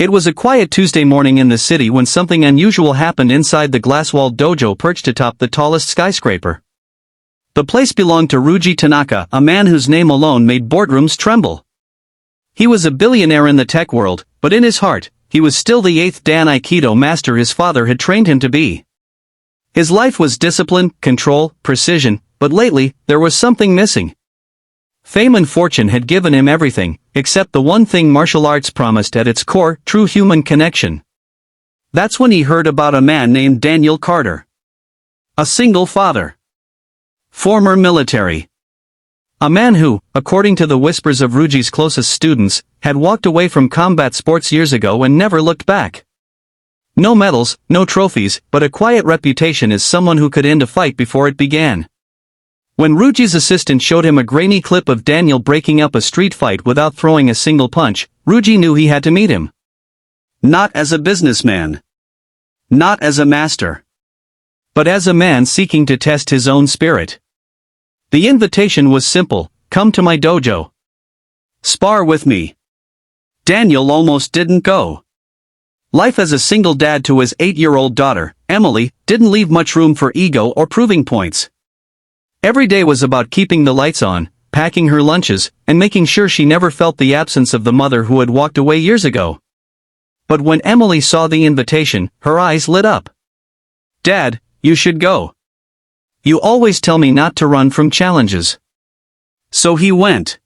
It was a quiet Tuesday morning in the city when something unusual happened inside the glass-walled dojo perched atop the tallest skyscraper. The place belonged to Ryuji Tanaka, a man whose name alone made boardrooms tremble. He was a billionaire in the tech world, but in his heart, he was still the 8th Dan Aikido master his father had trained him to be. His life was discipline, control, precision, but lately, there was something missing. Fame and fortune had given him everything, except the one thing martial arts promised at its core, true human connection. That's when he heard about a man named Daniel Carter. A single father. Former military. A man who, according to the whispers of Ryuji's closest students, had walked away from combat sports years ago and never looked back. No medals, no trophies, but a quiet reputation as someone who could end a fight before it began. When Ryuji's assistant showed him a grainy clip of Daniel breaking up a street fight without throwing a single punch, Ryuji knew he had to meet him. Not as a businessman. Not as a master. But as a man seeking to test his own spirit. The invitation was simple: come to my dojo. Spar with me. Daniel almost didn't go. Life as a single dad to his 8-year-old daughter, Emily, didn't leave much room for ego or proving points. Every day was about keeping the lights on, packing her lunches, and making sure she never felt the absence of the mother who had walked away years ago. But when Emily saw the invitation, her eyes lit up. "Dad, you should go. You always tell me not to run from challenges." So he went.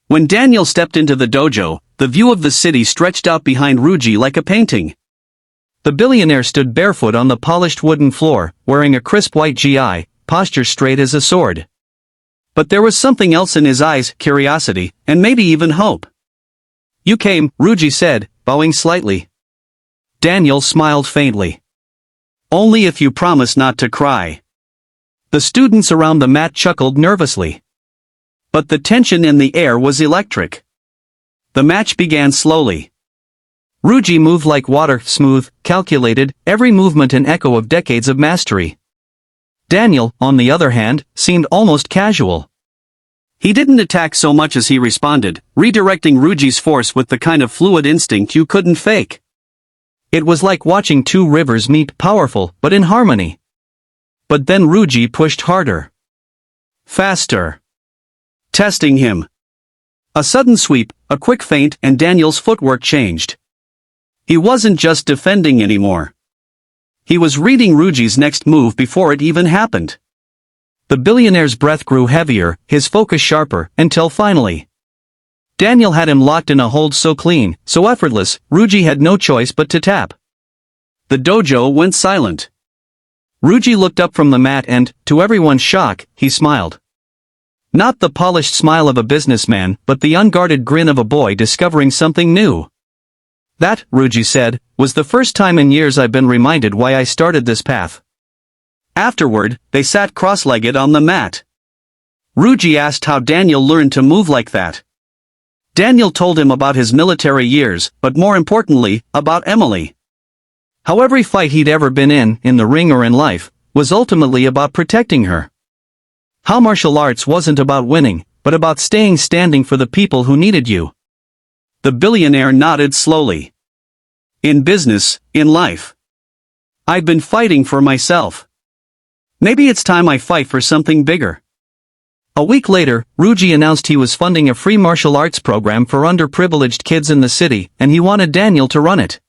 When Daniel stepped into the dojo, the view of the city stretched out behind Ryuji like a painting. The billionaire stood barefoot on the polished wooden floor, wearing a crisp white gi, posture straight as a sword. But there was something else in his eyes, curiosity, and maybe even hope. "You came," Ryuji said, bowing slightly. Daniel smiled faintly. "Only if you promise not to cry." The students around the mat chuckled nervously. But the tension in the air was electric. The match began slowly. Ryuji moved like water, smooth, calculated, every movement an echo of decades of mastery. Daniel, on the other hand, seemed almost casual. He didn't attack so much as he responded, redirecting Ryuji's force with the kind of fluid instinct you couldn't fake. It was like watching two rivers meet, powerful, but in harmony. But then Ryuji pushed harder. Faster. Testing him. A sudden sweep, a quick feint, and Daniel's footwork changed. He wasn't just defending anymore. He was reading Ryuji's next move before it even happened. The billionaire's breath grew heavier, his focus sharper, until finally. Daniel had him locked in a hold so clean, so effortless, Ryuji had no choice but to tap. The dojo went silent. Ryuji looked up from the mat and, to everyone's shock, he smiled. Not the polished smile of a businessman, but the unguarded grin of a boy discovering something new. "That," Ryuji said, "was the first time in years I've been reminded why I started this path." Afterward, they sat cross-legged on the mat. Ryuji asked how Daniel learned to move like that. Daniel told him about his military years, but more importantly, about Emily. How every fight he'd ever been in the ring or in life, was ultimately about protecting her. How martial arts wasn't about winning, but about staying standing for the people who needed you. The billionaire nodded slowly. "In business, in life. I've been fighting for myself. Maybe it's time I fight for something bigger." A week later, Ryuji announced he was funding a free martial arts program for underprivileged kids in the city, and he wanted Daniel to run it.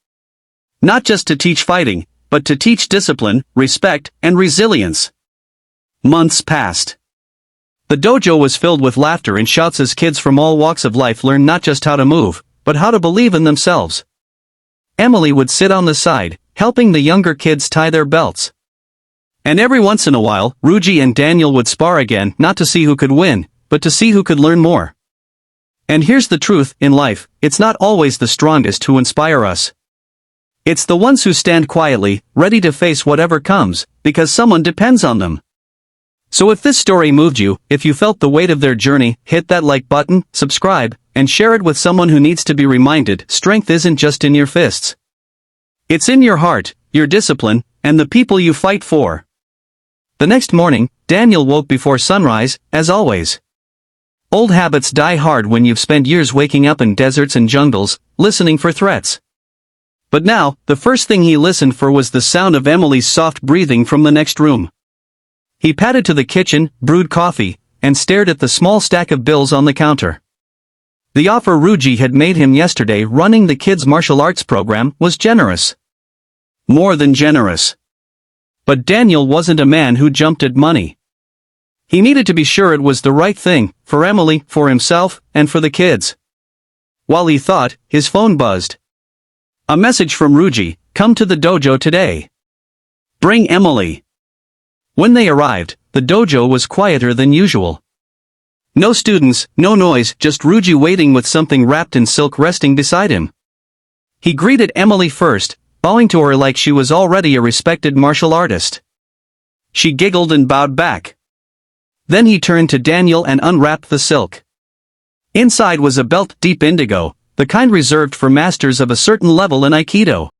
Not just to teach fighting, but to teach discipline, respect, and resilience. Months passed. The dojo was filled with laughter and shouts as kids from all walks of life learned not just how to move, but how to believe in themselves. Emily would sit on the side, helping the younger kids tie their belts. And every once in a while, Ryuji and Daniel would spar again, not to see who could win, but to see who could learn more. And here's the truth, in life, it's not always the strongest who inspire us. It's the ones who stand quietly, ready to face whatever comes, because someone depends on them. So if this story moved you, if you felt the weight of their journey, hit that like button, subscribe, and share it with someone who needs to be reminded strength isn't just in your fists. It's in your heart, your discipline, and the people you fight for. The next morning, Daniel woke before sunrise, as always. Old habits die hard when you've spent years waking up in deserts and jungles, listening for threats. But now, the first thing he listened for was the sound of Emily's soft breathing from the next room. He padded to the kitchen, brewed coffee, and stared at the small stack of bills on the counter. The offer Ruji had made him yesterday running the kids' martial arts program was generous. More than generous. But Daniel wasn't a man who jumped at money. He needed to be sure it was the right thing, for Emily, for himself, and for the kids. While he thought, his phone buzzed. A message from Ruji: "Come to the dojo today. Bring Emily." When they arrived, the dojo was quieter than usual. No students, no noise, just Ruji waiting with something wrapped in silk resting beside him. He greeted Emily first, bowing to her like she was already a respected martial artist. She giggled and bowed back. Then he turned to Daniel and unwrapped the silk. Inside was a belt deep indigo, the kind reserved for masters of a certain level in Aikido.